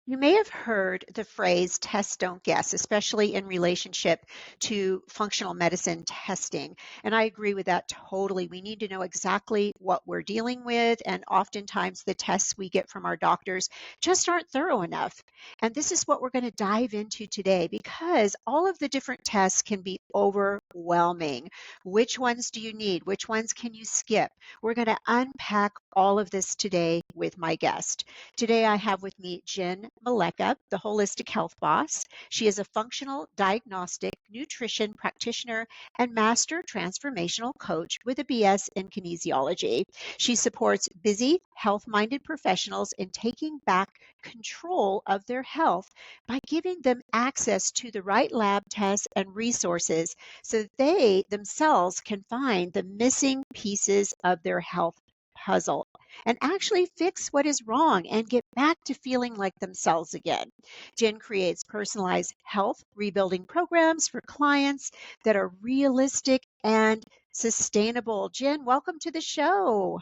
You may have heard the phrase test, don't guess, especially in relationship to functional medicine testing. And I agree with that totally. We need to know exactly what we're dealing with. And oftentimes the tests we get from our doctors just aren't thorough enough. And this is what we're going to dive into today because all of the different tests can be overwhelming. Which ones do you need? Which ones can you skip? We're going to unpack all of this today with my guest. Today, I have with me Jenn Malecha, the Wholistic Health Boss. She is a functional diagnostic nutrition practitioner and master transformational coach with a BS in kinesiology. She supports busy, health minded professionals in taking back control of their health by giving them access to the right lab tests and resources so they themselves can find the missing pieces of their health puzzle and actually fix what is wrong and get back to feeling like themselves again. Jenn creates personalized health rebuilding programs for clients that are realistic and sustainable. Jenn, welcome to the show.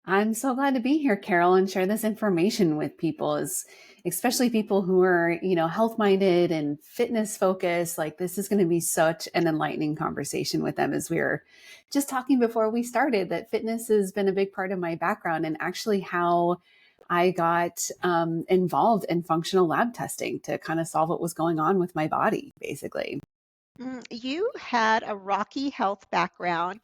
I'm so glad to be here, Carol, and share this information with people, especially people who are, health minded and fitness focused. Like this is going to be such an enlightening conversation with them as we were just talking before we started that fitness has been a big part of my background and actually how I got involved in functional lab testing to kind of solve what was going on with my body, basically. You had a rocky health background.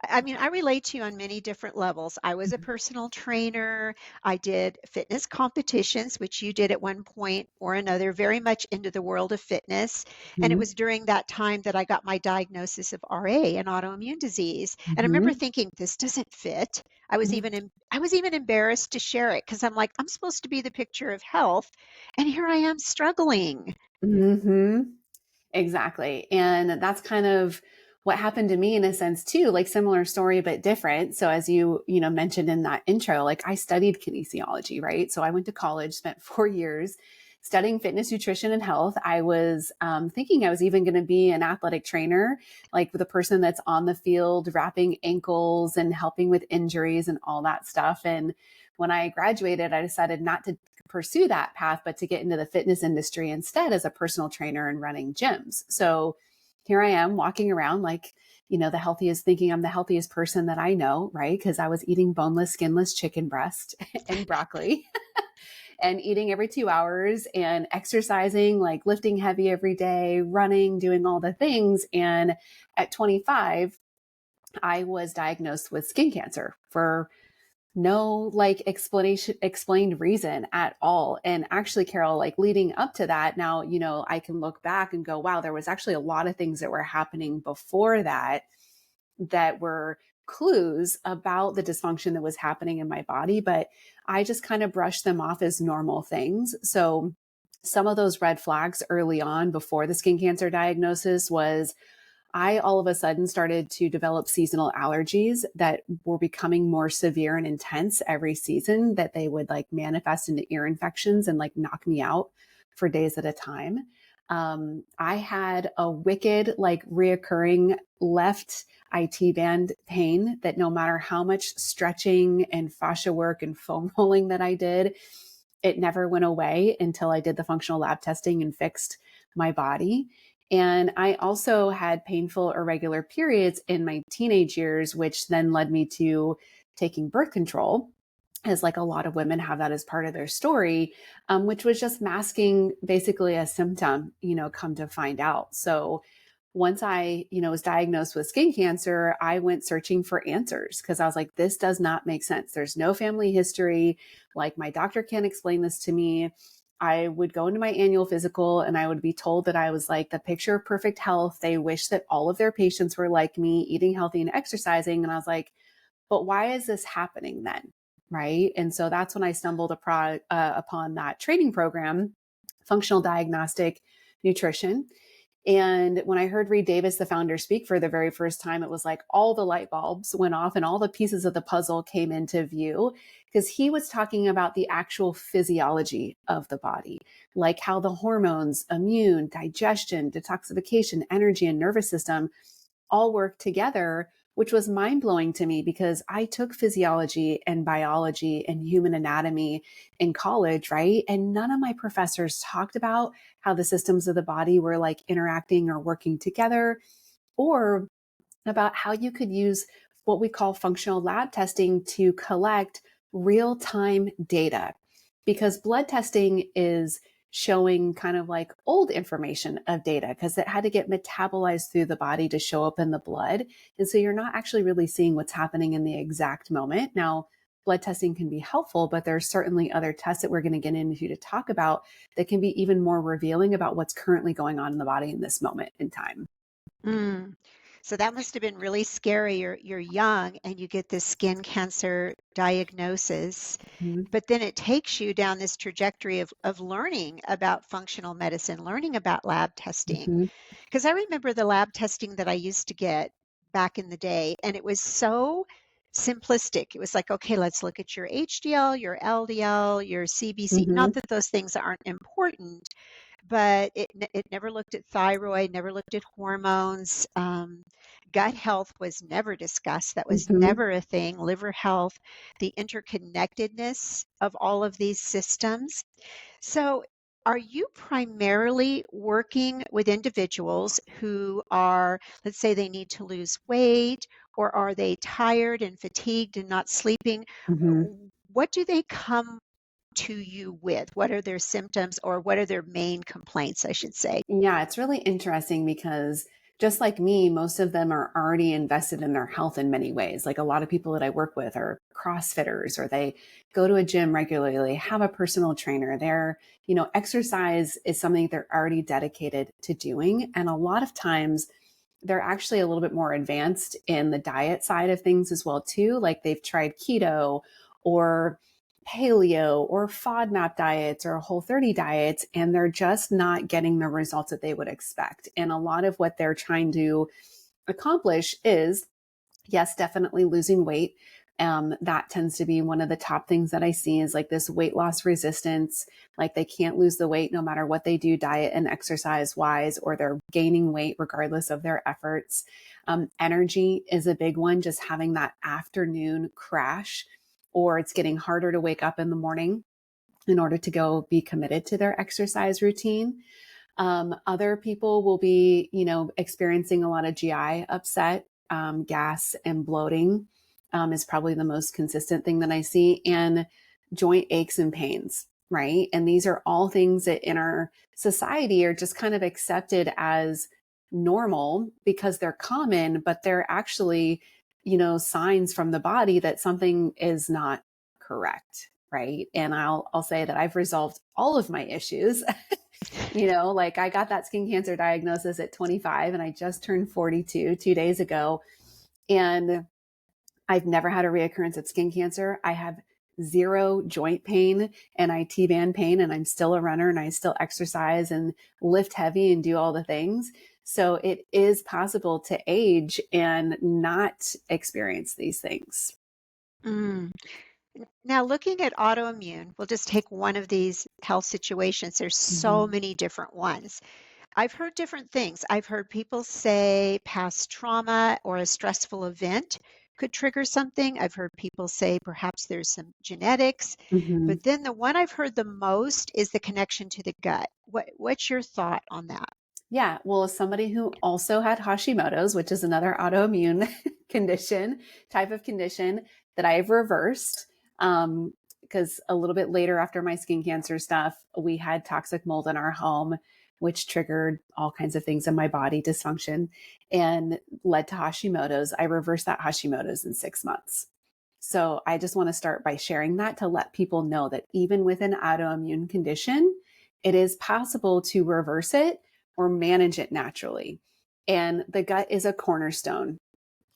I mean, I relate to you on many different levels. I was a personal trainer. I did fitness competitions, which you did at one point or another, very much into the world of fitness. And it Mm-hmm. was during that time that I got my diagnosis of RA and autoimmune disease. And I remember Mm-hmm. thinking, this doesn't fit. I was even embarrassed to share it because I'm like, I'm supposed to be the picture of health, and here I am struggling. Mm-hmm. Exactly. And that's kind of what happened to me in a sense too, like similar story, but different. So as you mentioned in that intro, like I studied kinesiology, right? So I went to college, spent 4 years studying fitness, nutrition, and health. I was thinking I was even going to be an athletic trainer, like the person that's on the field, wrapping ankles and helping with injuries and all that stuff. And when I graduated, I decided not to pursue that path, but to get into the fitness industry instead as a personal trainer and running gyms. So here I am walking around like, the healthiest, thinking I'm the healthiest person that I know, right? Because I was eating boneless, skinless chicken breast and broccoli and eating every 2 hours and exercising, like lifting heavy every day, running, doing all the things. And at 25, I was diagnosed with skin cancer for no like explained reason at all. And actually, Carol, like leading up to that, now, I can look back and go, wow, there was actually a lot of things that were happening before that that were clues about the dysfunction that was happening in my body. But I just kind of brushed them off as normal things. So some of those red flags early on before the skin cancer diagnosis was I all of a sudden started to develop seasonal allergies that were becoming more severe and intense every season, that they would like manifest into ear infections and like knock me out for days at a time. I had a wicked, like reoccurring left IT band pain that no matter how much stretching and fascia work and foam rolling that I did, it never went away until I did the functional lab testing and fixed my body. And I also had painful irregular periods in my teenage years, which then led me to taking birth control, as like a lot of women have that as part of their story, which was just masking basically a symptom, come to find out. So once I, was diagnosed with skin cancer, I went searching for answers because I was like, this does not make sense. There's no family history. Like my doctor can't explain this to me. I would go into my annual physical and I would be told that I was like the picture of perfect health. They wish that all of their patients were like me, eating healthy and exercising. And I was like, but why is this happening then? Right. And so that's when I stumbled upon that training program, functional diagnostic nutrition. And when I heard Reed Davis, the founder, speak for the very first time, it was like all the light bulbs went off and all the pieces of the puzzle came into view because he was talking about the actual physiology of the body, like how the hormones, immune, digestion, detoxification, energy, and nervous system all work together which was mind blowing to me because I took physiology and biology and human anatomy in college, right? And none of my professors talked about how the systems of the body were like interacting or working together, or about how you could use what we call functional lab testing to collect real time data. Because blood testing is showing kind of like old information of data because it had to get metabolized through the body to show up in the blood. And so you're not actually really seeing what's happening in the exact moment. Now, blood testing can be helpful, but there's certainly other tests that we're going to get into to talk about that can be even more revealing about what's currently going on in the body in this moment in time. Mm. So that must have been really scary. You're young and you get this skin cancer diagnosis, Mhm. but then it takes you down this trajectory of learning about functional medicine, learning about lab testing. Mhm. Because I remember the lab testing that I used to get back in the day, and it was so simplistic. It was like, okay, let's look at your HDL, your LDL, your CBC. Not Mhm. that those things aren't important, but it never looked at thyroid, never looked at hormones. Gut health was never discussed. That was Mhm. never a thing. Liver health, the interconnectedness of all of these systems. So, are you primarily working with individuals who are, let's say, they need to lose weight, or are they tired and fatigued and not sleeping? Mhm. What do they come to you with? What are their symptoms, or what are their main complaints, I should say? Yeah, it's really interesting because just like me, most of them are already invested in their health in many ways. Like a lot of people that I work with are CrossFitters, or they go to a gym regularly, have a personal trainer. Exercise is something they're already dedicated to doing. And a lot of times they're actually a little bit more advanced in the diet side of things as well too. Like they've tried keto or paleo or FODMAP diets or Whole30 diets, and they're just not getting the results that they would expect. And a lot of what they're trying to accomplish is, yes, definitely losing weight. That tends to be one of the top things that I see is like this weight loss resistance. Like they can't lose the weight no matter what they do, diet and exercise wise, or they're gaining weight regardless of their efforts. Energy is a big one, just having that afternoon crash, or it's getting harder to wake up in the morning in order to go be committed to their exercise routine. Other people will be, experiencing a lot of GI upset, gas and bloating is probably the most consistent thing that I see, and joint aches and pains, right? And these are all things that in our society are just kind of accepted as normal because they're common, but they're actually, signs from the body that something is not correct, right? And I'll say that I've resolved all of my issues. Like I got that skin cancer diagnosis at 25 and I just turned 42 2 days ago. And I've never had a reoccurrence of skin cancer. I have zero joint pain and IT band pain, and I'm still a runner and I still exercise and lift heavy and do all the things. So it is possible to age and not experience these things. Mm. Now, looking at autoimmune, we'll just take one of these health situations. There's so Mhm. many different ones. I've heard different things. I've heard people say past trauma or a stressful event could trigger something. I've heard people say perhaps there's some genetics. Mhm. But then the one I've heard the most is the connection to the gut. What's your thought on that? Yeah, well, as somebody who also had Hashimoto's, which is another autoimmune type of condition that I've reversed, because a little bit later after my skin cancer stuff, we had toxic mold in our home, which triggered all kinds of things in my body, dysfunction, and led to Hashimoto's. I reversed that Hashimoto's in 6 months. So I just want to start by sharing that to let people know that even with an autoimmune condition, it is possible to reverse it or manage it naturally. And the gut is a cornerstone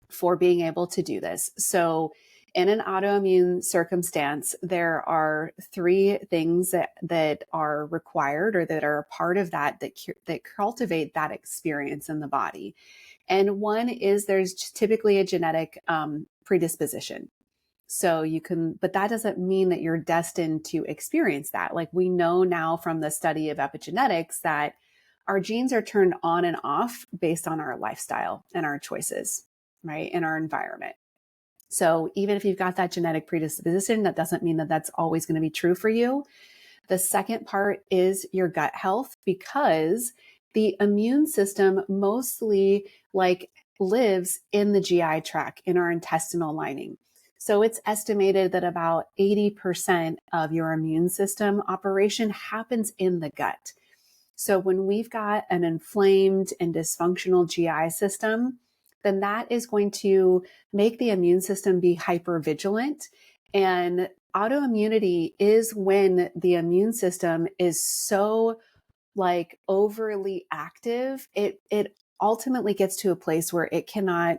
for being able to do this. So, in an autoimmune circumstance, there are three things that are required or that are a part of that cultivate that experience in the body. And one is there's typically a genetic predisposition. So but that doesn't mean that you're destined to experience that. Like we know now from the study of epigenetics that our genes are turned on and off based on our lifestyle and our choices. right, in our environment. So even if you've got that genetic predisposition, that doesn't mean that that's always going to be true for you. The second part is your gut health, because the immune system mostly lives in the GI tract, in our intestinal lining. So it's estimated that about 80% of your immune system operation happens in the gut. So when we've got an inflamed and dysfunctional GI system, then that is going to make the immune system be hypervigilant. And autoimmunity is when the immune system is so overly active, it ultimately gets to a place where it cannot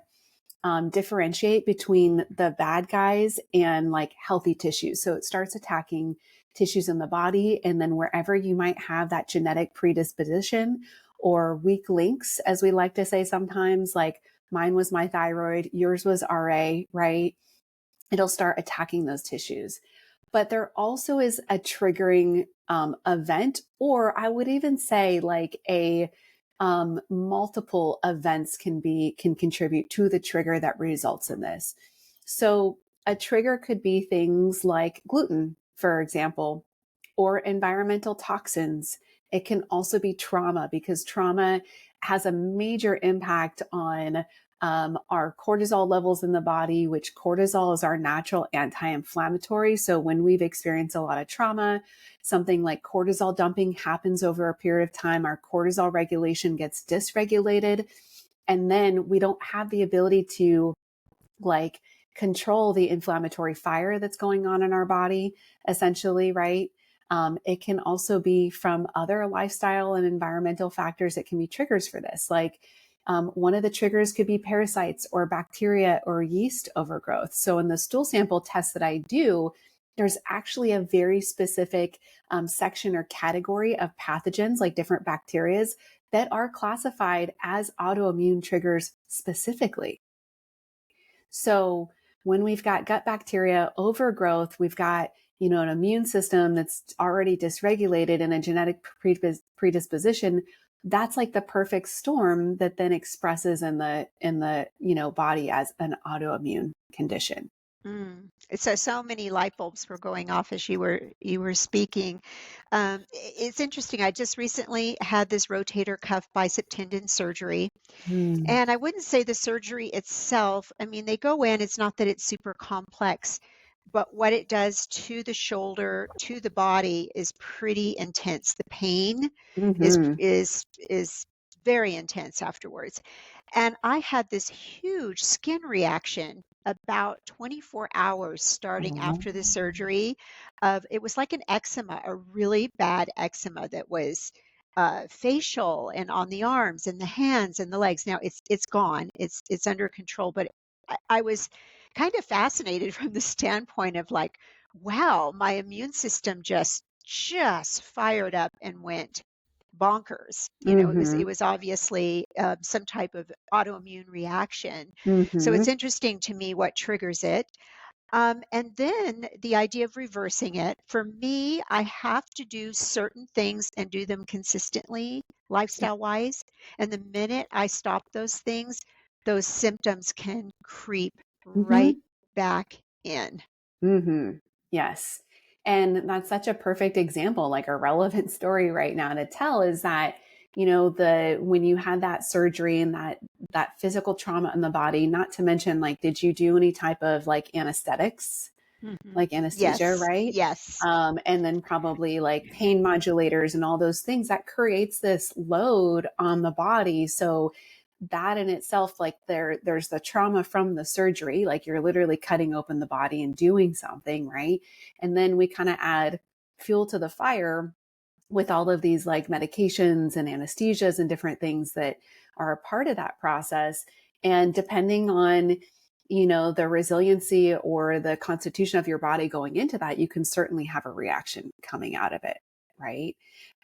differentiate between the bad guys and healthy tissues. So it starts attacking tissues in the body. And then wherever you might have that genetic predisposition or weak links, as we like to say sometimes, like mine was my thyroid, yours was RA, right? It'll start attacking those tissues. But there also is a triggering event, or I would even say a multiple events can contribute to the trigger that results in this. So a trigger could be things like gluten, for example, or environmental toxins. It can also be trauma, because trauma has a major impact on our cortisol levels in the body, which cortisol is our natural anti-inflammatory. So when we've experienced a lot of trauma, something like cortisol dumping happens over a period of time. Our cortisol regulation gets dysregulated. And then we don't have the ability to control the inflammatory fire that's going on in our body, essentially, right? It can also be from other lifestyle and environmental factors that can be triggers for this. One of the triggers could be parasites or bacteria or yeast overgrowth. So in the stool sample test that I do, there's actually a very specific section or category of pathogens, like different bacterias, that are classified as autoimmune triggers specifically. So when we've got gut bacteria overgrowth, we've got an immune system that's already dysregulated and a genetic predisposition. That's like the perfect storm that then expresses in the body as an autoimmune condition. So many light bulbs were going off as you were speaking. It's interesting. I just recently had this rotator cuff bicep tendon surgery, and I wouldn't say the surgery itself. I mean, they go in. It's not that it's super complex, but what it does to the shoulder, to the body, is pretty intense. The pain is Mm-hmm. is very intense afterwards. And I had this huge skin reaction about 24 hours starting Oh. after the surgery. It was like an eczema, a really bad eczema that was facial and on the arms and the hands and the legs. Now it's gone. It's under control, but I was kind of fascinated from the standpoint of wow, my immune system just fired up and went bonkers. It Mm-hmm. was obviously some type of autoimmune reaction. So Mm-hmm. it's interesting to me what triggers it. And then the idea of reversing it. For me, I have to do certain things and do them consistently, Yeah. lifestyle wise. And the minute I stop those things, those symptoms can creep right Mm-hmm. back in. Mm-hmm. Yes. And that's such a perfect example, like a relevant story right now to tell is that, when you had that surgery and that physical trauma in the body, not to mention, did you do any type of anesthetics, Mhm. like anesthesia, Yes, right? yes. And then probably pain modulators and all those things that creates this load on the body. So that in itself, there's the trauma from the surgery, like you're literally cutting open the body and doing something, right? And then we kind of add fuel to the fire with all of these medications and anesthesias and different things that are a part of that process. And depending on, the resiliency or the constitution of your body going into that, you can certainly have a reaction coming out of it, right?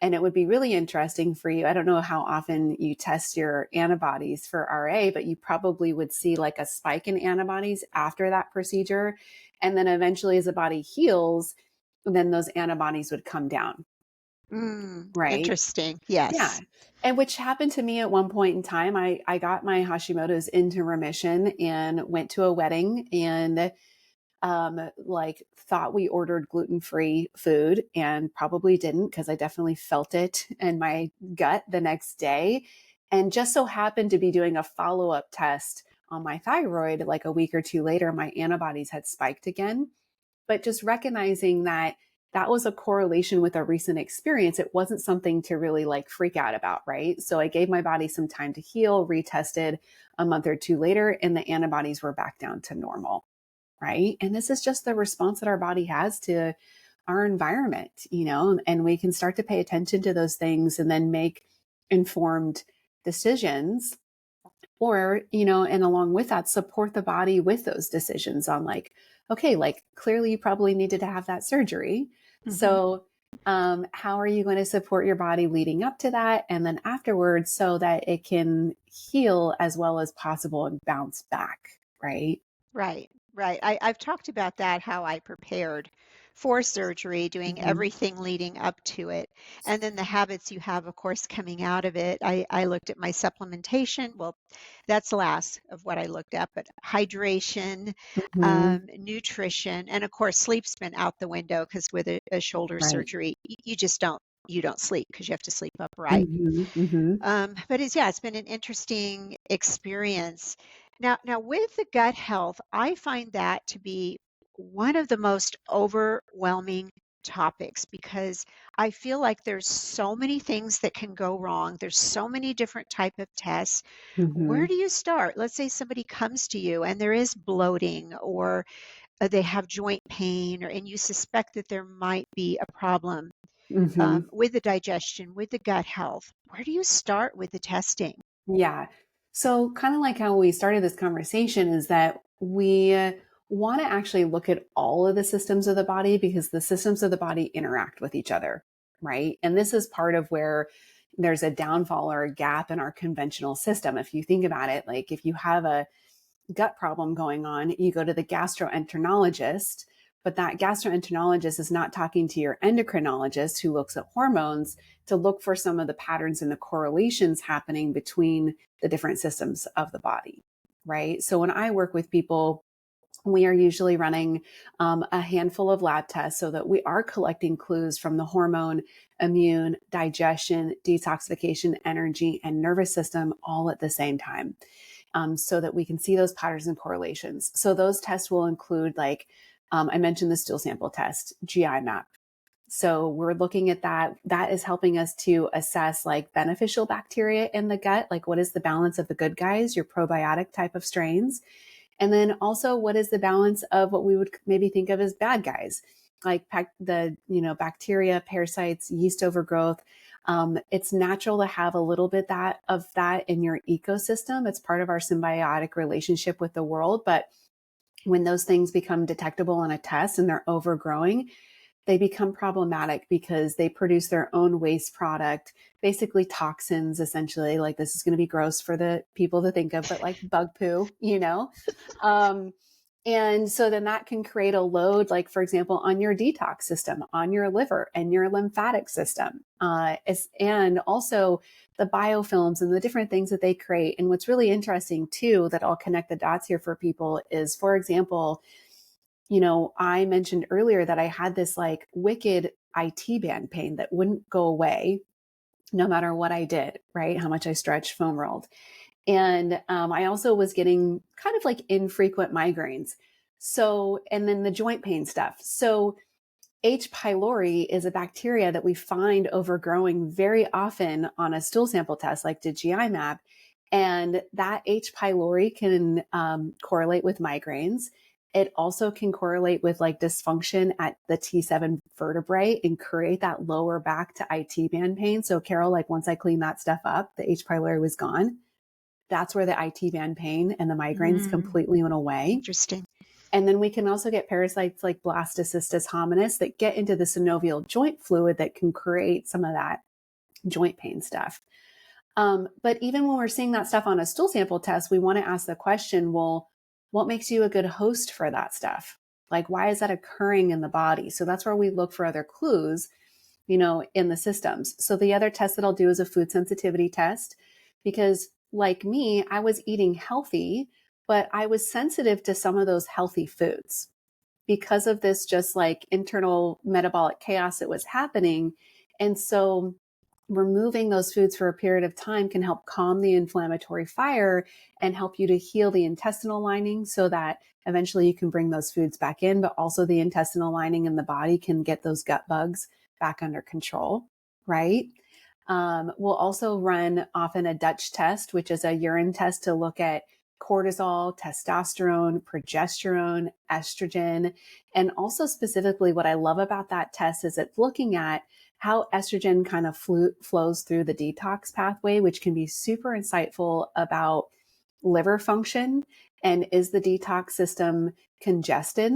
And it would be really interesting for you. I don't know how often you test your antibodies for RA, but you probably would see a spike in antibodies after that procedure. And then eventually as the body heals, then those antibodies would come down. right? Interesting. Yeah. Yes. And which happened to me at one point in time. I got my Hashimoto's into remission and went to a wedding and like thought we ordered gluten-free food and probably didn't because I definitely felt it in my gut the next day. And just so happened to be doing a follow-up test on my thyroid like a week or two later, my antibodies had spiked again. But just recognizing that that was a correlation with a recent experience. It wasn't something to really like freak out about, right? So I gave my body some time to heal, retested a month or two later, and the antibodies were back down to normal, right? And this is just the response that our body has to our environment, and we can start to pay attention to those things and then make informed decisions or, and along with that, support the body with those decisions on like, okay, like clearly you probably needed to have that surgery. Mm-hmm. So, how are you going to support your body leading up to that and then afterwards so that it can heal as well as possible and bounce back, right? Right, right. I've talked about that, how I prepared for surgery, doing Mm-hmm. everything leading up to it. And then the habits you have, of course, coming out of it. I looked at my supplementation. Well, that's last of what I looked at, but hydration, Mm-hmm. nutrition, and of course, sleep's been out the window because with a shoulder Right. surgery, you just don't sleep because you have to sleep upright. Mm-hmm. Mm-hmm. But it's been an interesting experience. Now with the gut health, I find that to be one of the most overwhelming topics because I feel like there's so many things that can go wrong. There's so many different type of tests. Where Mm-hmm. do you start? Let's say somebody comes to you and there is bloating or they have joint pain or and you suspect that there might be a problem Mm-hmm. with the digestion, with the gut health. Where do you start with the testing? Yeah. So, kind of like how we started this conversation, is that we want to actually look at all of the systems of the body because the systems of the body interact with each other, right? And this is part of where there's a downfall or a gap in our conventional system. If you think about it, like if you have a gut problem going on, you go to the gastroenterologist, but that gastroenterologist is not talking to your endocrinologist who looks at hormones to look for some of the patterns and the correlations happening between the different systems of the body, right? So when I work with people, we are usually running a handful of lab tests so that we are collecting clues from the hormone, immune, digestion, detoxification, energy, and nervous system all at the same time so that we can see those patterns and correlations. So those tests will include like, I mentioned the stool sample test, GI map. So we're looking at that. That is helping us to assess like beneficial bacteria in the gut, like what is the balance of the good guys, your probiotic type of strains. And then also what is the balance of what we would maybe think of as bad guys, like the, bacteria, parasites, yeast overgrowth. It's natural to have a little bit of that in your ecosystem. It's part of our symbiotic relationship with the world. But when those things become detectable on a test and they're overgrowing, they become problematic because they produce their own waste product, basically toxins, essentially. Like this is going to be gross for the people to think of, but like bug poo. Um, and so then that can create a load, like, for example, on your detox system, on your liver and your lymphatic system. And also the biofilms and the different things that they create. And what's really interesting too, that I'll connect the dots here for people is, for example, I mentioned earlier that I had this like wicked IT band pain that wouldn't go away no matter what I did, right? How much I stretched, foam rolled. And I also was getting kind of like infrequent migraines. So, and then the joint pain stuff. So, H. pylori is a bacteria that we find overgrowing very often on a stool sample test, like the GI map. And that H. pylori can correlate with migraines. It also can correlate with like dysfunction at the T7 vertebrae and create that lower back to IT band pain. So Carol, like once I cleaned that stuff up, the H. pylori was gone. That's where the IT band pain and the migraines Mm, completely went away. interesting. And then we can also get parasites like Blastocystis hominis that get into the synovial joint fluid that can create some of that joint pain stuff. But even when we're seeing that stuff on a stool sample test, we want to ask the question, well, what makes you a good host for that stuff? Like, why is that occurring in the body? So that's where we look for other clues. in the systems. So the other test that I'll do is a food sensitivity test, because like me, I was eating healthy, but I was sensitive to some of those healthy foods because of this just like internal metabolic chaos that was happening. And so removing those foods for a period of time can help calm the inflammatory fire and help you to heal the intestinal lining so that eventually you can bring those foods back in, but also the intestinal lining in the body can get those gut bugs back under control, right? We'll also run often a Dutch test, which is a urine test to look at cortisol, testosterone, progesterone, estrogen. And also specifically what I love about that test is it's looking at how estrogen kind of flows through the detox pathway, which can be super insightful about liver function. And is the detox system congested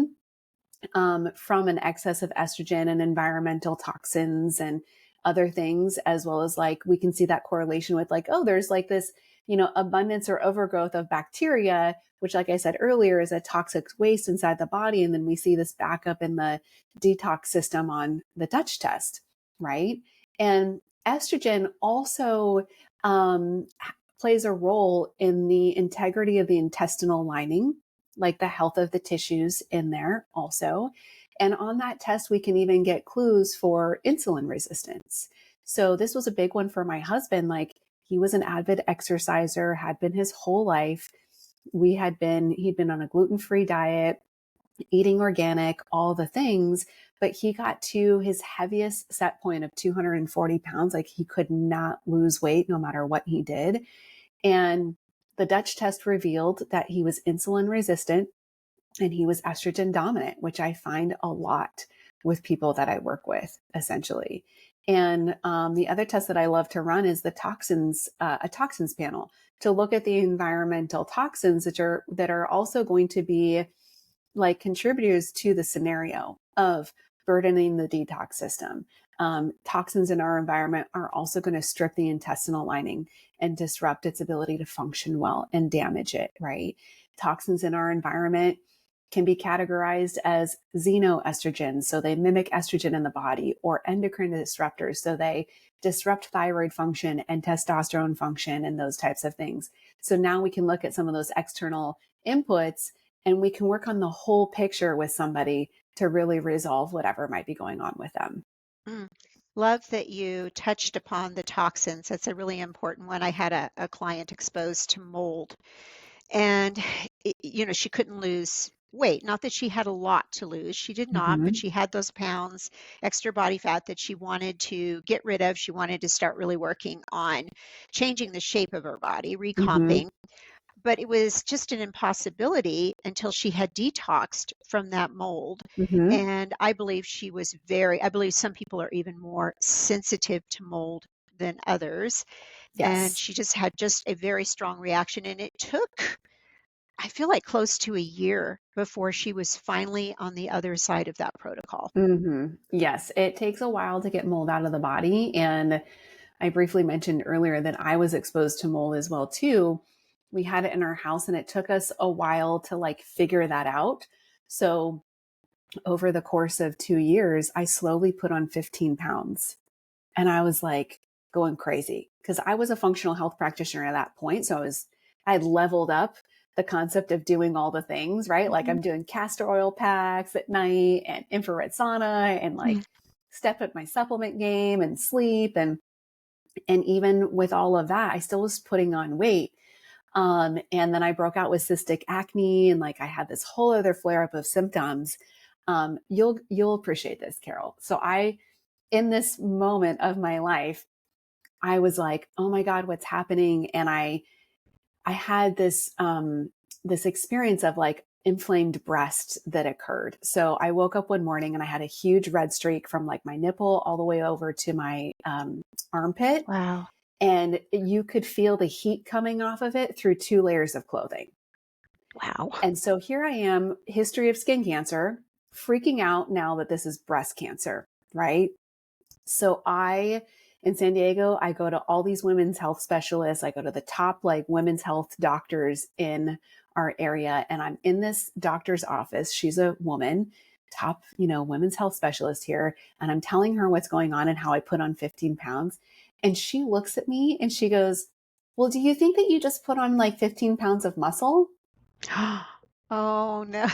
from an excess of estrogen and environmental toxins and other things, as well as like we can see that correlation with like, oh, there's like this, abundance or overgrowth of bacteria, which, like I said earlier, is a toxic waste inside the body. And then we see this back up in the detox system on the Dutch test, right? And estrogen also plays a role in the integrity of the intestinal lining, like the health of the tissues in there also. And on that test, we can even get clues for insulin resistance. So this was a big one for my husband. Like he was an avid exerciser, had been his whole life. He'd been on a gluten-free diet, eating organic, all the things, but he got to his heaviest set point of 240 pounds. Like he could not lose weight no matter what he did. And the Dutch test revealed that he was insulin resistant and he was estrogen dominant, which I find a lot with people that I work with, essentially. And the other test that I love to run is the toxins, a toxins panel, to look at the environmental toxins that are also going to be like contributors to the scenario of burdening the detox system. Toxins in our environment are also going to strip the intestinal lining and disrupt its ability to function well and damage it, right? Toxins in our environment can be categorized as xenoestrogens, so they mimic estrogen in the body, or endocrine disruptors, so they disrupt thyroid function and testosterone function and those types of things. So now we can look at some of those external inputs and we can work on the whole picture with somebody to really resolve whatever might be going on with them. Love that you touched upon the toxins. That's a really important one. I had a client exposed to mold, and she couldn't lose weight. Not that she had a lot to lose. She did not, but she had those pounds, extra body fat that she wanted to get rid of. She wanted to start really working on changing the shape of her body, recomping. But it was just an impossibility until she had detoxed from that mold. And I believe I believe some people are even more sensitive to mold than others. Yes. And she just had just a very strong reaction. And it took, I feel like, close to a year before she was finally on the other side of that protocol. Yes, it takes a while to get mold out of the body. And I briefly mentioned earlier that I was exposed to mold as well too. We had it in our house and it took us a while to like figure that out. So over the course of 2 years, I slowly put on 15 pounds and I was like going crazy because I was a functional health practitioner at that point. So I had leveled up the concept of doing all the things, right? Like I'm doing castor oil packs at night and infrared sauna and like step up my supplement game and sleep. And even with all of that, I still was putting on weight. And then I broke out with cystic acne and like I had this whole other flare up of symptoms. You'll appreciate this, Carol. So in this moment of my life, I was like, oh my God, what's happening? And I had this experience of like inflamed breast that occurred. So I woke up one morning and I had a huge red streak from like my nipple all the way over to my armpit. Wow. And you could feel the heat coming off of it through 2 layers of clothing. Wow. And so here I am, history of skin cancer, freaking out now that this is breast cancer, right? So in San Diego, I go to all these women's health specialists. I go to the top like women's health doctors in our area. And I'm in this doctor's office. She's a woman top, women's health specialist here. And I'm telling her what's going on and how I put on 15 pounds. And she looks at me and she goes, well, do you think that you just put on like 15 pounds of muscle? Oh, no.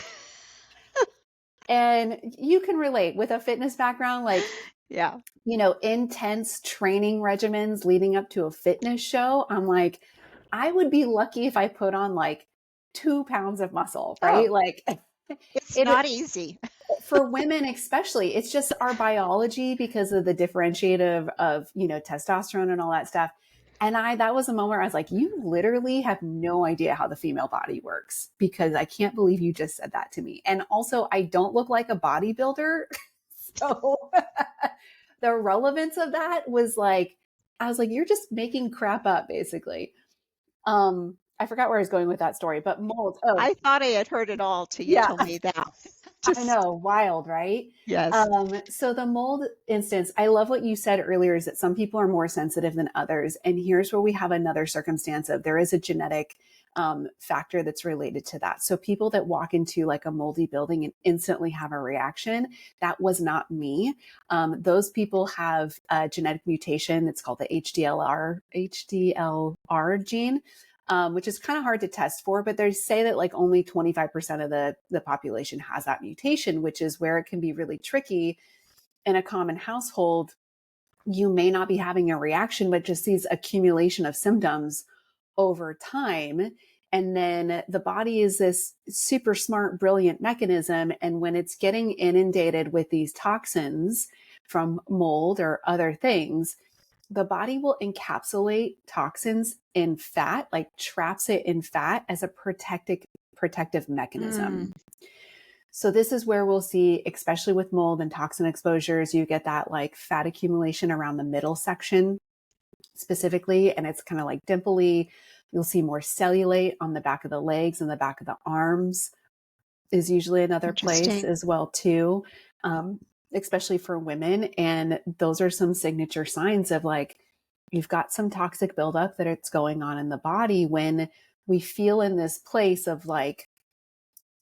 And you can relate with a fitness background, like, Yeah. intense training regimens leading up to a fitness show. I'm like, I would be lucky if I put on like 2 pounds of muscle, right? Oh, Like it's it not easy. for women, especially, it's just our biology because of the differentiative of, testosterone and all that stuff. And that was a moment where I was like, you literally have no idea how the female body works, because I can't believe you just said that to me. And also, I don't look like a bodybuilder. So the relevance of that was like, I was like, you're just making crap up, basically. I forgot where I was going with that story, but mold. Oh, I thought I had heard it all till you yeah. told me that. I Just, know, wild, right? yes. So the mold instance, I love what you said earlier, is that some people are more sensitive than others. And here's where we have another circumstance of there is a genetic factor that's related to that. So people that walk into like a moldy building and instantly have a reaction, that was not me. Those people have a genetic mutation. It's called the HDLR gene. Which is kind of hard to test for, but they say that like only 25% of the population has that mutation, which is where it can be really tricky. In a common household, you may not be having a reaction, but just these accumulation of symptoms over time. And then the body is this super smart, brilliant mechanism. And when it's getting inundated with these toxins from mold or other things, the body will encapsulate toxins in fat, like traps it in fat as a protective mechanism. So this is where we'll see, especially with mold and toxin exposures, you get that like fat accumulation around the middle section specifically, and it's kind of like dimply. You'll see more cellulite on the back of the legs and the back of the arms is usually another place as well too. Especially for women. And those are some signature signs of like, you've got some toxic buildup that it's going on in the body when we feel in this place of like,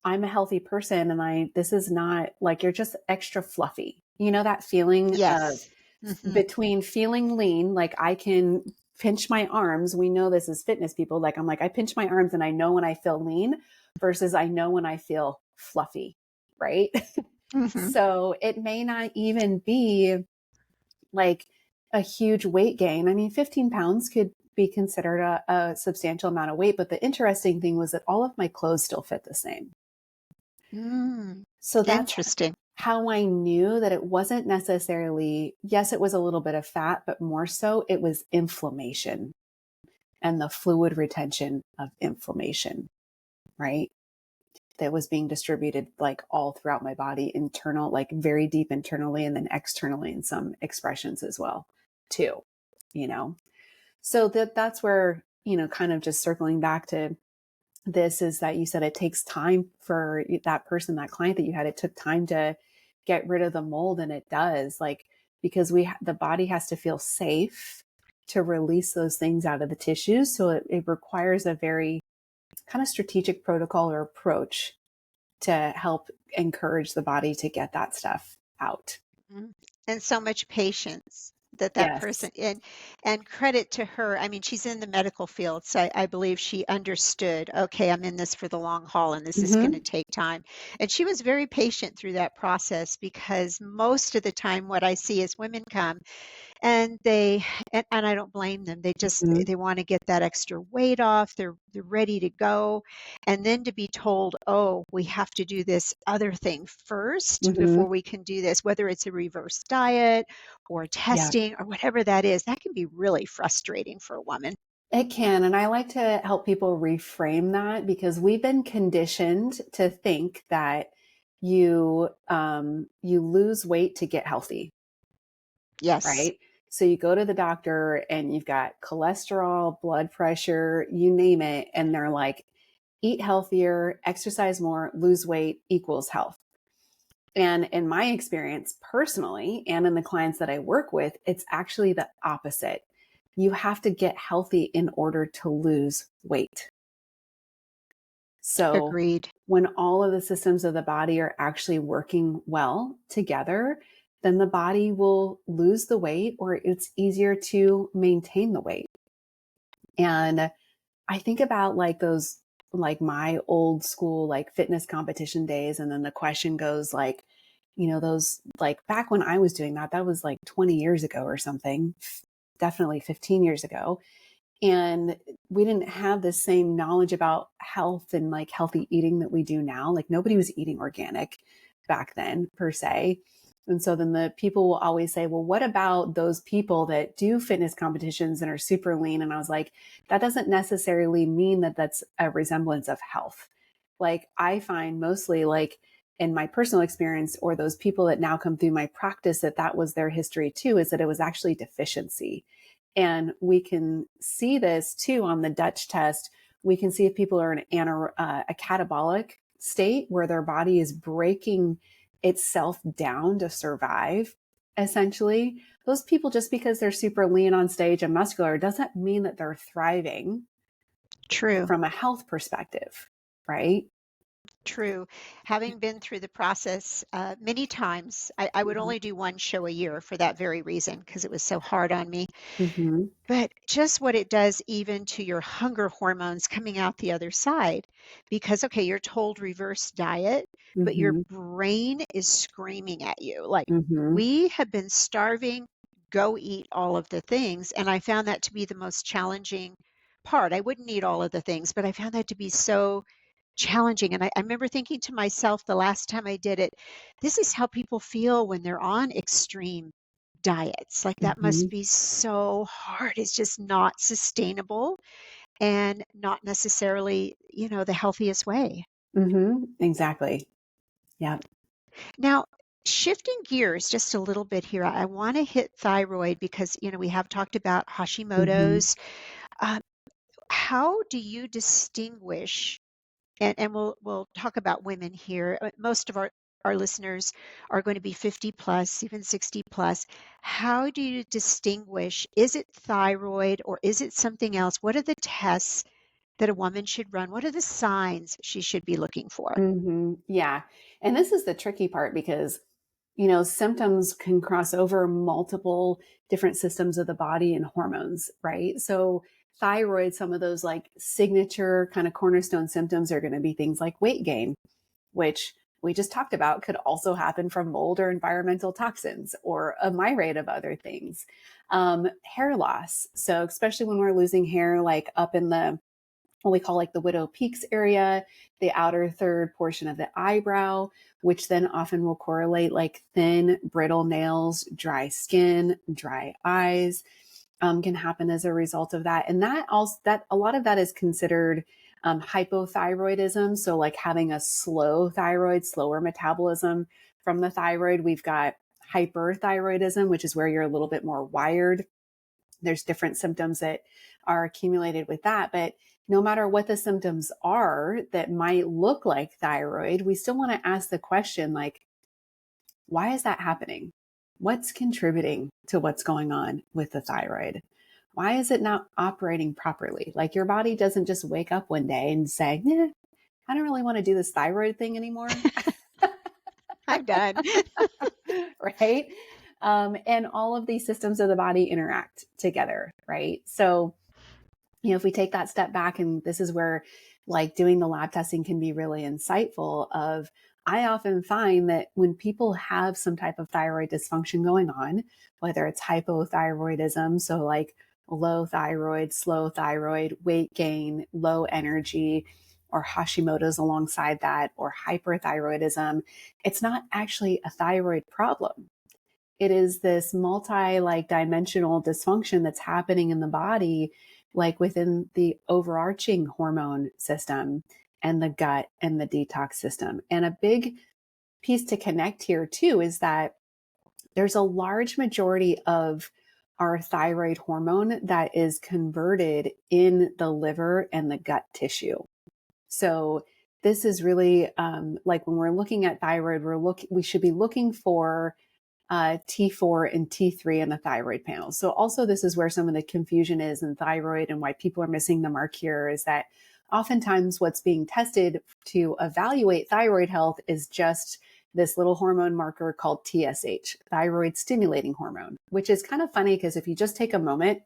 I'm a healthy person and this is not like, you're just extra fluffy. That feeling Yes. of between feeling lean, like I can pinch my arms. We know this as fitness people. Like I'm like, I pinch my arms and I know when I feel lean versus I know when I feel fluffy. Right. So it may not even be like a huge weight gain. I mean, 15 pounds could be considered a substantial amount of weight. But the interesting thing was that all of my clothes still fit the same. So that's interesting. how I knew that it wasn't necessarily, yes, it was a little bit of fat, but more so it was inflammation and the fluid retention of inflammation, right? That was being distributed like all throughout my body, internal, like very deep internally, and then externally in some expressions as well, too, So that's where, kind of just circling back to this is that you said it takes time for that person, that client that you had, it took time to get rid of the mold. And it does, like, because the body has to feel safe to release those things out of the tissues. So it requires a very kind of strategic protocol or approach to help encourage the body to get that stuff out. And so much patience that Yes. person, and credit to her. I mean, she's in the medical field, so I believe she understood, okay, I'm in this for the long haul and this is going to take time. And she was very patient through that process, because most of the time what I see is women come and and I don't blame them. They just they want to get that extra weight off. They're ready to go, and then to be told, oh, we have to do this other thing first before we can do this, whether it's a reverse diet or testing or whatever that is, that can be really frustrating for a woman. It can. And I like to help people reframe that, because we've been conditioned to think that you lose weight to get healthy. Yes. Right. So you go to the doctor and you've got cholesterol, blood pressure, you name it. And they're like, eat healthier, exercise more, lose weight equals health. And in my experience personally, and in the clients that I work with, it's actually the opposite. You have to get healthy in order to lose weight. So Agreed. when all of the systems of the body are actually working well together, then the body will lose the weight, or it's easier to maintain the weight. And I think about like those, like my old school, like fitness competition days. And then the question goes like, those like back when I was doing that, that was like 20 years ago or something, definitely 15 years ago. And we didn't have the same knowledge about health and like healthy eating that we do now. Like nobody was eating organic back then per se. And so then the people will always say, well, what about those people that do fitness competitions and are super lean? And I was like, that doesn't necessarily mean that that's a resemblance of health. Like I find mostly like in my personal experience, or those people that now come through my practice, that was their history too, is that it was actually deficiency. And we can see this too on the Dutch test. We can see if people are in a catabolic state where their body is breaking itself down to survive, essentially. Those people, just because they're super lean on stage and muscular, doesn't mean that they're thriving. True. From a health perspective, right? True. Having been through the process many times, I would Mm-hmm. only do one show a year for that very reason, because it was so hard on me. Mm-hmm. But just what it does even to your hunger hormones coming out the other side. Because, okay, you're told reverse diet, but your Mm-hmm. brain is screaming at you like, Mm-hmm. we have been starving, go eat all of the things. And I found that to be the most challenging part. I wouldn't eat all of the things, but I found that to be so challenging. And I remember thinking to myself the last time I did it, this is how people feel when they're on extreme diets. Like that Mm-hmm. must be so hard. It's just not sustainable and not necessarily, the healthiest way. Mm-hmm. Exactly. Yeah. Now, shifting gears just a little bit here, I want to hit thyroid because, we have talked about Mm-hmm. Hashimoto's. Uh, how do you distinguish and we'll talk about women here. Most of our listeners are going to be 50 plus, even 60 plus. How do you distinguish, is it thyroid or is it something else? What are the tests that a woman should run? What are the signs she should be looking for? Mm-hmm. Yeah. And this is the tricky part because, symptoms can cross over multiple different systems of the body and hormones, right? So, thyroid, some of those like signature kind of cornerstone symptoms are going to be things like weight gain, which we just talked about could also happen from mold or environmental toxins or a myriad of other things. Hair loss. So, especially when we're losing hair, like up in the what we call like the widow peaks area, the outer third portion of the eyebrow, which then often will correlate like thin, brittle nails, dry skin, dry eyes, can happen as a result of that. And that a lot of that is considered hypothyroidism. So like having a slow thyroid, slower metabolism from the thyroid. We've got hyperthyroidism, which is where you're a little bit more wired. There's different symptoms that are accumulated with that. But no matter what the symptoms are that might look like thyroid, we still want to ask the question like, why is that happening? What's contributing to what's going on with the thyroid? Why is it not operating properly? Like your body doesn't just wake up one day and say, I don't really want to do this thyroid thing anymore. I'm done. Right? And all of these systems of the body interact together, right? So, if we take that step back, and this is where like doing the lab testing can be really insightful of, I often find that when people have some type of thyroid dysfunction going on, whether it's hypothyroidism, so like low thyroid, slow thyroid, weight gain, low energy, or Hashimoto's alongside that, or hyperthyroidism, it's not actually a thyroid problem. It is this multi like dimensional dysfunction that's happening in the body, like within the overarching hormone system and the gut and the detox system. And a big piece to connect here too is that there's a large majority of our thyroid hormone that is converted in the liver and the gut tissue. So this is really like when we're looking at thyroid, we should be looking for T4 and T3 in the thyroid panel. So also this is where some of the confusion is in thyroid and why people are missing the mark here is that oftentimes what's being tested to evaluate thyroid health is just this little hormone marker called TSH, thyroid stimulating hormone, which is kind of funny because if you just take a moment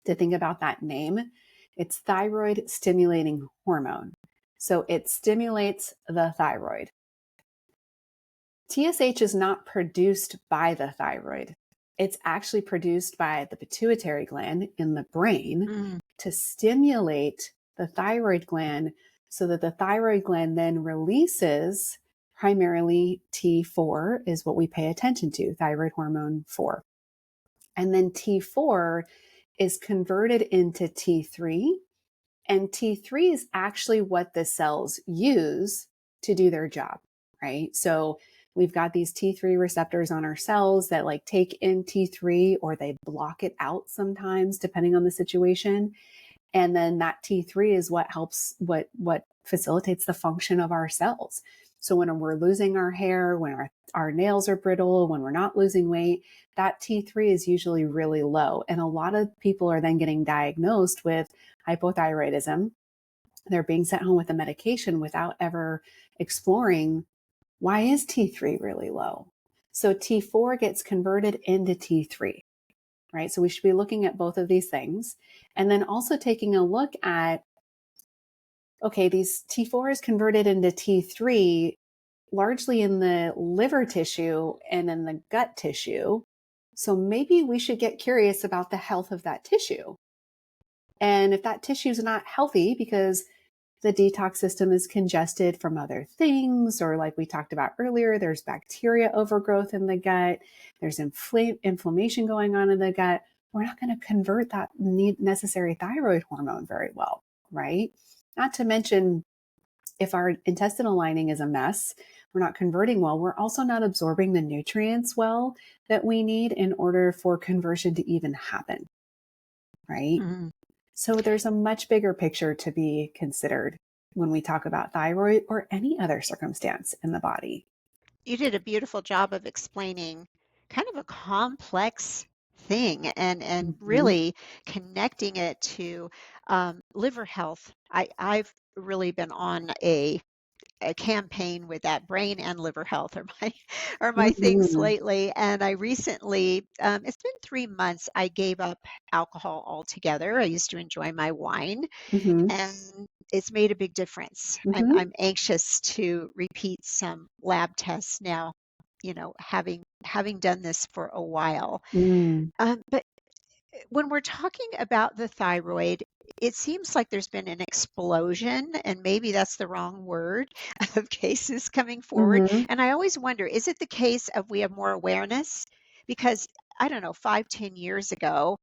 to think about that name, it's thyroid stimulating hormone. So it stimulates the thyroid. TSH is not produced by the thyroid. It's actually produced by the pituitary gland in the brain to stimulate the thyroid gland so that the thyroid gland then releases primarily T4 is what we pay attention to, thyroid hormone 4. And then T4 is converted into T3. And T3 is actually what the cells use to do their job, right? So we've got these T3 receptors on our cells that like take in T3 or they block it out sometimes, depending on the situation. And then that T3 is what helps, what facilitates the function of our cells. So when we're losing our hair, when our nails are brittle, when we're not losing weight, that T3 is usually really low. And a lot of people are then getting diagnosed with hypothyroidism. They're being sent home with a medication without ever exploring, why is T3 really low? So T4 gets converted into T3, right? So we should be looking at both of these things. And then also taking a look at, okay, these T4 is converted into T3 largely in the liver tissue and in the gut tissue. So maybe we should get curious about the health of that tissue. And if that tissue is not healthy because the detox system is congested from other things, or like we talked about earlier, there's bacteria overgrowth in the gut, there's inflammation going on in the gut, we're not going to convert that necessary thyroid hormone very well, right? Not to mention, if our intestinal lining is a mess, we're not converting well, we're also not absorbing the nutrients well that we need in order for conversion to even happen, right? Mm-hmm. So there's a much bigger picture to be considered when we talk about thyroid or any other circumstance in the body. You did a beautiful job of explaining kind of a complex thing and really connecting it to liver health. I've really been on a campaign with that. Brain and liver health are my things lately. And I recently, it's been 3 months, I gave up alcohol altogether. I used to enjoy my wine, and it's made a big difference. I'm anxious to repeat some lab tests now, having done this for a while. But when we're talking about the thyroid, it seems like there's been an explosion, and maybe that's the wrong word, of cases coming forward. And I always wonder, is it the case of we have more awareness? Because I don't know, 5-10 years ago,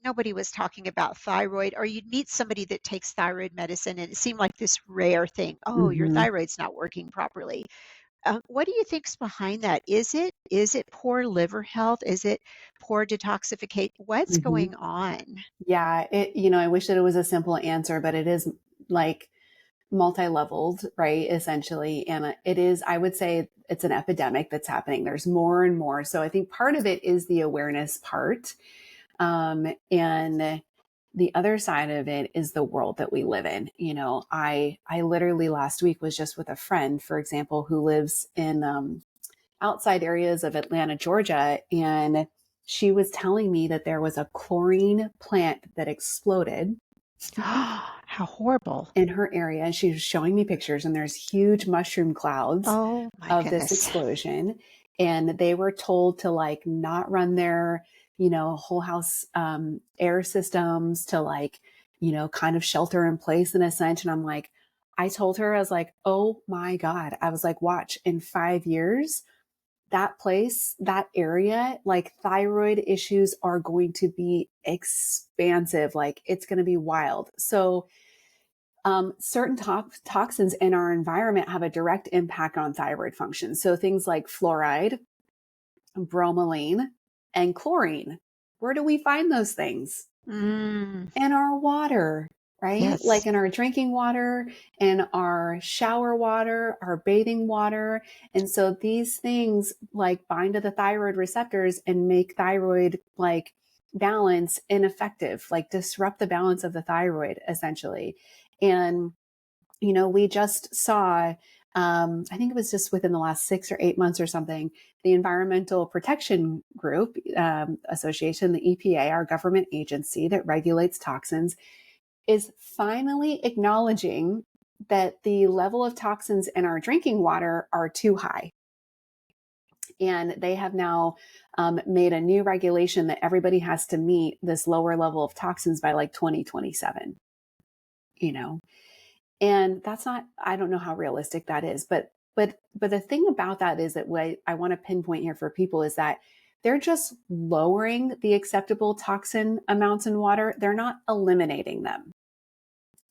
nobody was talking about thyroid, or you'd meet somebody that takes thyroid medicine and it seemed like this rare thing. Oh, your thyroid's not working properly. What do you think's behind that? Is it poor liver health? Is it poor detoxification? What's going on? Yeah, I wish that it was a simple answer, but it is like multi-leveled, right? Essentially. And it is, I would say it's an epidemic that's happening. There's more and more. So I think part of it is the awareness part. And the other side of it is the world that we live in. I literally last week was just with a friend, for example, who lives in outside areas of Atlanta, Georgia. And she was telling me that there was a chlorine plant that exploded. How horrible. In her area. And she was showing me pictures, and there's huge mushroom clouds of this explosion. And they were told to like not run their whole house air systems, to like kind of shelter in place in a sense. And I'm like, I told her, I was like, oh my God, I was like, watch, in 5 years, that place, that area, like thyroid issues are going to be expansive. Like it's going to be wild. So certain toxins in our environment have a direct impact on thyroid function. So things like fluoride, bromelain, and chlorine. Where do we find those things? In our water, right? Yes. Like in our drinking water, in our shower water, our bathing water. And so these things like bind to the thyroid receptors and make thyroid like balance ineffective, like disrupt the balance of the thyroid essentially. And, we just saw, I think it was just within the last 6 or 8 months or something, the Environmental Protection Group Association, the EPA, our government agency that regulates toxins, is finally acknowledging that the level of toxins in our drinking water are too high. And they have now made a new regulation that everybody has to meet this lower level of toxins by like 2027, and that's not, I don't know how realistic that is, but the thing about that is that what I want to pinpoint here for people is that they're just lowering the acceptable toxin amounts in water. They're not eliminating them.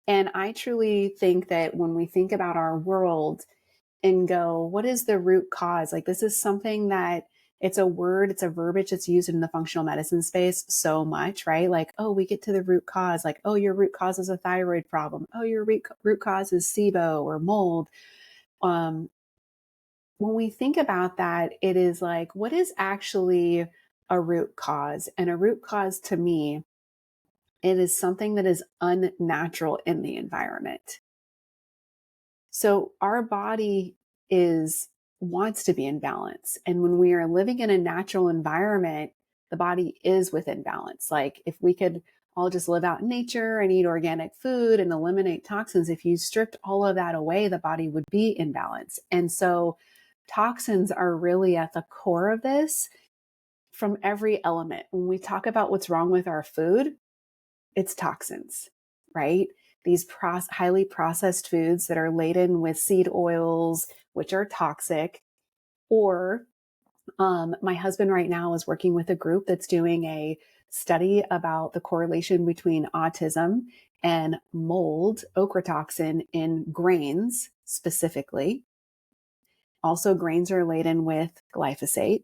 And I truly think that when we think about our world and go, what is the root cause? Like, this is something that it's a word, it's a verbiage that's used in the functional medicine space so much, right? Like, oh, we get to the root cause, like, oh, your root cause is a thyroid problem. Oh, your root cause is SIBO or mold. When we think about that, it is like, what is actually a root cause? And a root cause to me, it is something that is unnatural in the environment. So our body wants to be in balance. And when we are living in a natural environment, the body is within balance. Like, if we could all just live out in nature and eat organic food and eliminate toxins, if you stripped all of that away, the body would be in balance. And so toxins are really at the core of this from every element. When we talk about what's wrong with our food, it's toxins, right? These highly processed foods that are laden with seed oils, which are toxic. Or my husband right now is working with a group that's doing a study about the correlation between autism and mold, ochratoxin in grains specifically. Also, grains are laden with glyphosate,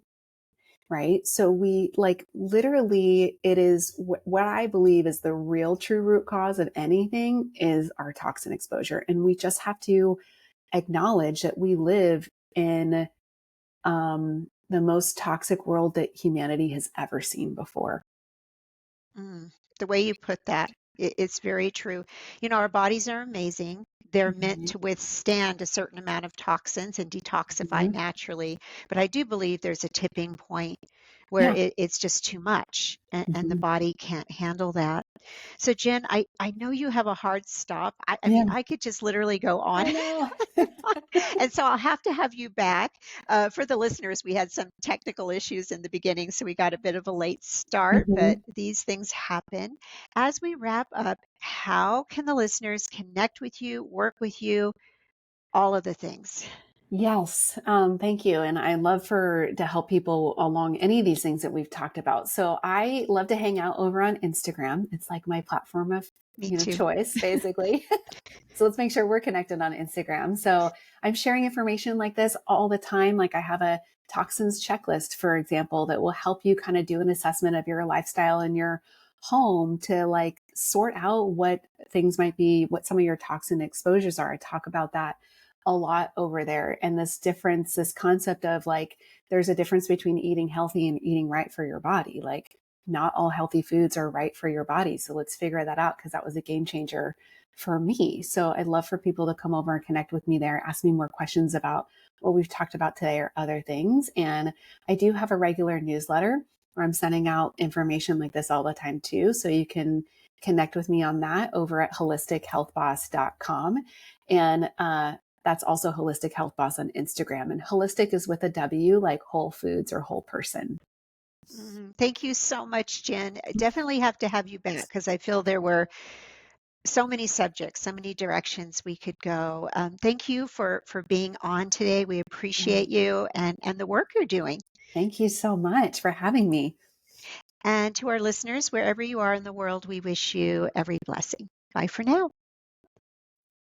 right? So we literally, it is what I believe is the real true root cause of anything is our toxin exposure. And we just have to acknowledge that we live in the most toxic world that humanity has ever seen before. The way you put that, it's very true. Our bodies are amazing. They're meant to withstand a certain amount of toxins and detoxify Mm-hmm. naturally. But I do believe there's a tipping point where Yeah. it's just too much and the Mm-hmm. body can't handle that. So, Jen, I know you have a hard stop. I mean, Yeah. I could just literally go on. I know. And so I'll have to have you back. For the listeners, we had some technical issues in the beginning, so we got a bit of a late start, but Mm-hmm. these things happen. As we wrap up, how can the listeners connect with you, work with you, all of the things? Yes, thank you. And I love to help people along any of these things that we've talked about. So I love to hang out over on Instagram. It's like my platform of, Me too. choice, basically. So let's make sure we're connected on Instagram. So I'm sharing information like this all the time. Like, I have a toxins checklist, for example, that will help you kind of do an assessment of your lifestyle and your home to like sort out what things might be, what some of your toxin exposures are. I talk about that a lot over there. And this concept of like, there's a difference between eating healthy and eating right for your body. Like, not all healthy foods are right for your body. So let's figure that out, because that was a game changer for me. So I'd love for people to come over and connect with me there, ask me more questions about what we've talked about today or other things. And I do have a regular newsletter where I'm sending out information like this all the time too. So you can connect with me on that over at wholistichealthboss.com. And that's also Wholistic Health Boss on Instagram. And holistic is with a W, like whole foods or whole person. Thank you so much, Jen. I definitely have to have you back because I feel there were so many subjects, so many directions we could go. Thank you for being on today. We appreciate you and the work you're doing. Thank you so much for having me. And to our listeners, wherever you are in the world, we wish you every blessing. Bye for now.